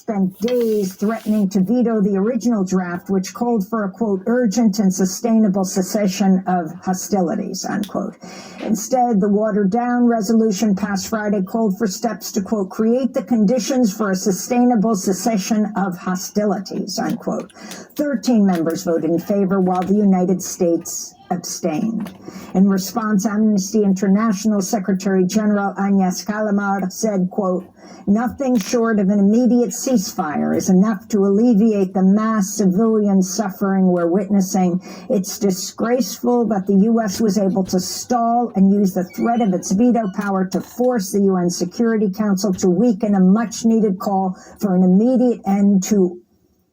spent days threatening to veto the original draft, which called for a, quote, urgent and sustainable cessation of hostilities, unquote. Instead, the watered-down resolution passed Friday called for steps to, quote, create the conditions for a sustainable cessation of hostilities, unquote. 13 members voted in favor, while the United States abstained. In response, Amnesty International Secretary General Agnes Callamard said, quote, nothing short of an immediate ceasefire is enough to alleviate the mass civilian suffering we're witnessing. It's disgraceful that the U.S. was able to stall and use the threat of its veto power to force the UN Security Council to weaken a much-needed call for an immediate end to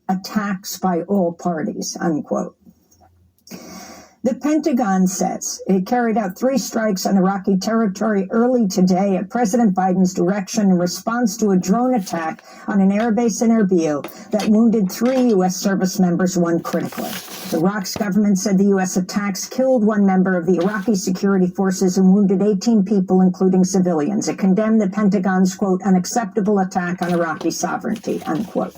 attacks by all parties, unquote. The Pentagon says it carried out 3 strikes on Iraqi territory early today at President Biden's direction in response to a drone attack on an airbase in Erbil that wounded 3 U.S. service members, 1 critically. The Iraq's government said the U.S. attacks killed 1 member of the Iraqi security forces and wounded 18 people, including civilians. It condemned the Pentagon's, quote, unacceptable attack on Iraqi sovereignty, unquote.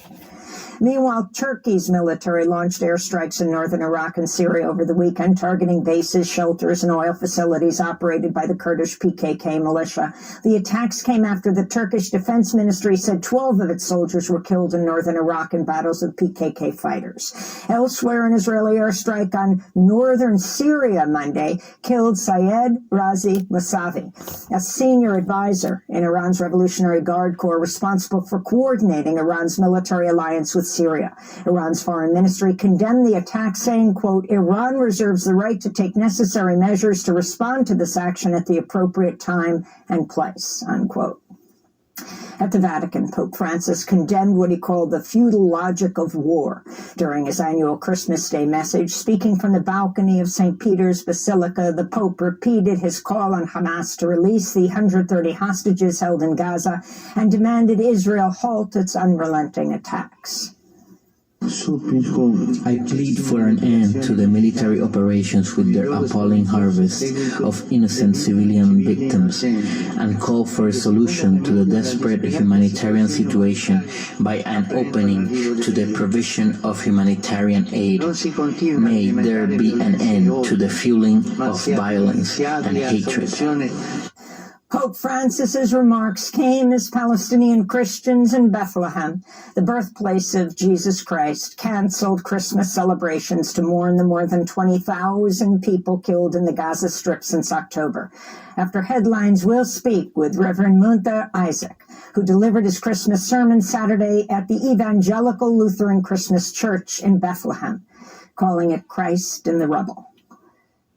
Meanwhile, Turkey's military launched airstrikes in northern Iraq and Syria over the weekend, targeting bases, shelters, and oil facilities operated by the Kurdish PKK militia. The attacks came after the Turkish Defense Ministry said 12 of its soldiers were killed in northern Iraq in battles with PKK fighters. Elsewhere, an Israeli airstrike on northern Syria Monday killed Syed Razi Mousavi, a senior advisor in Iran's Revolutionary Guard Corps responsible for coordinating Iran's military alliance with Syria. Iran's foreign ministry condemned the attack, saying, quote, Iran reserves the right to take necessary measures to respond to this action at the appropriate time and place, unquote. At the Vatican, Pope Francis condemned what he called the feudal logic of war during his annual Christmas Day message. Speaking from the balcony of St. Peter's Basilica, the Pope repeated his call on Hamas to release the 130 hostages held in Gaza and demanded Israel halt its unrelenting attacks. I plead for an end to the military operations with their appalling harvest of innocent civilian victims and call for a solution to the desperate humanitarian situation by an opening to the provision of humanitarian aid. May there be an end to the fueling of violence and hatred. Pope Francis's remarks came as Palestinian Christians in Bethlehem, the birthplace of Jesus Christ, canceled Christmas celebrations to mourn the more than 20,000 people killed in the Gaza Strip since October. After headlines, we'll speak with Reverend Munter Isaac, who delivered his Christmas sermon Saturday at the Evangelical Lutheran Christmas Church in Bethlehem, calling it Christ in the Rubble.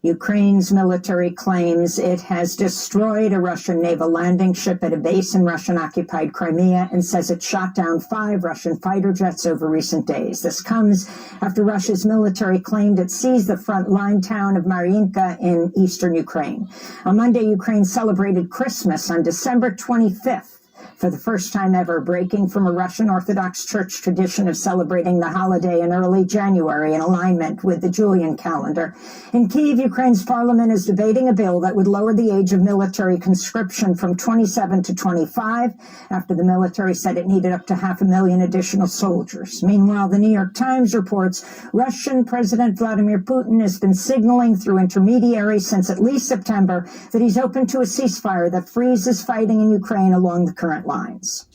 Ukraine's military claims it has destroyed a Russian naval landing ship at a base in Russian-occupied Crimea and says it shot down 5 Russian fighter jets over recent days. This comes after Russia's military claimed it seized the front-line town of Mariinka in eastern Ukraine. On Monday, Ukraine celebrated Christmas on December 25th. For the first time ever, breaking from a Russian Orthodox Church tradition of celebrating the holiday in early January in alignment with the Julian calendar. In Kyiv, Ukraine's parliament is debating a bill that would lower the age of military conscription from 27 to 25, after the military said it needed up to 500,000 additional soldiers. Meanwhile, the New York Times reports Russian President Vladimir Putin has been signaling through intermediaries since at least September that he's open to a ceasefire that freezes fighting in Ukraine along the current lines.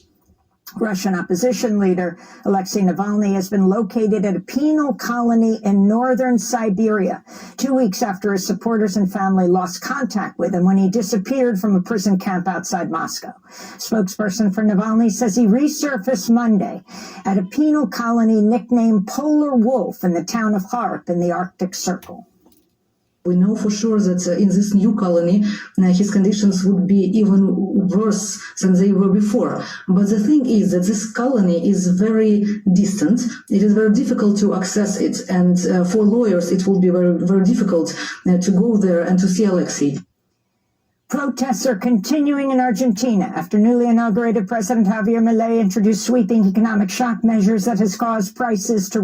Russian opposition leader Alexei Navalny has been located at a penal colony in northern Siberia 2 weeks after his supporters and family lost contact with him when he disappeared from a prison camp outside Moscow. Spokesperson for Navalny says he resurfaced Monday at a penal colony nicknamed Polar Wolf in the town of Kharp in the Arctic Circle. We know for sure that in this new colony, his conditions would be even worse than they were before. But the thing is that this colony is very distant. It is very difficult to access it. And for lawyers, it will be very, very difficult to go there and to see Alexei. Protests are continuing in Argentina after newly inaugurated President Javier Milei introduced sweeping economic shock measures that has caused prices to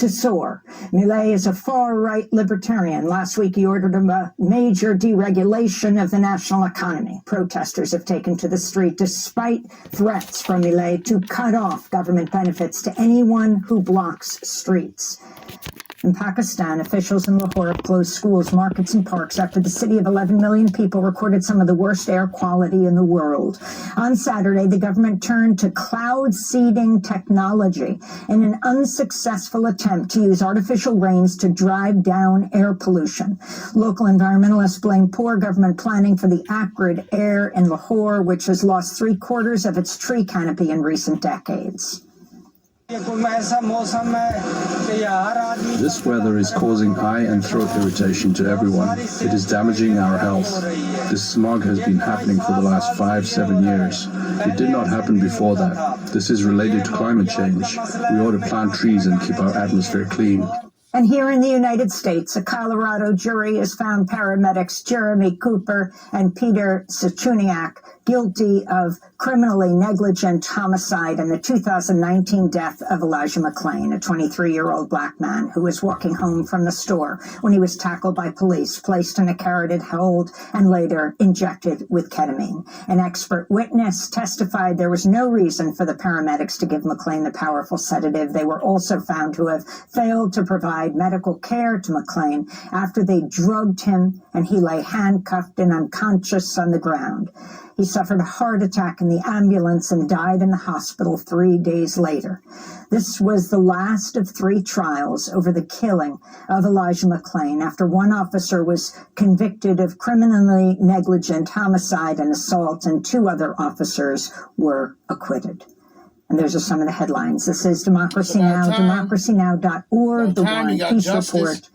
soar. Milei is a far-right libertarian. Last week, he ordered a major deregulation of the national economy. Protesters have taken to the street despite threats from Milei to cut off government benefits to anyone who blocks streets. In Pakistan, officials in Lahore closed schools, markets, and parks after the city of 11 million people recorded some of the worst air quality in the world. On Saturday, the government turned to cloud seeding technology in an unsuccessful attempt to use artificial rains to drive down air pollution. Local environmentalists blame poor government planning for the acrid air in Lahore, which has lost 3/4 of its tree canopy in recent decades. This weather is causing eye and throat irritation to everyone. It is damaging our health. This smog has been happening for the last 5-7 years. It did not happen before that. This is related to climate change. We ought to plant trees and keep our atmosphere clean. And here in the United States, a Colorado jury has found paramedics Jeremy Cooper and Peter Sachuniak guilty of criminally negligent homicide in the 2019 death of Elijah McClain, a 23-year-old black man who was walking home from the store when he was tackled by police, placed in a carotid hold, and later injected with ketamine. An expert witness testified there was no reason for the paramedics to give McClain the powerful sedative. They were also found to have failed to provide medical care to McClain after they drugged him and he lay handcuffed and unconscious on the ground. He suffered a heart attack in the ambulance and died in the hospital 3 days later. This was the last of 3 trials over the killing of Elijah McClain after one officer was convicted of criminally negligent homicide and assault and 2 other officers were acquitted. And those are some of the headlines. This is Democracy Now!, democracynow.org, The War and Peace Report.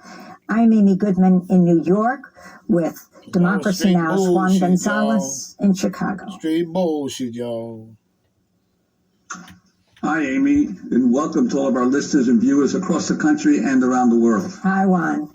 I'm Amy Goodman in New York with Democracy Now!'s Juan Gonzalez in Chicago. Straight bullshit, y'all. Hi, Amy, and welcome to all of our listeners and viewers across the country and around the world. Hi, Juan.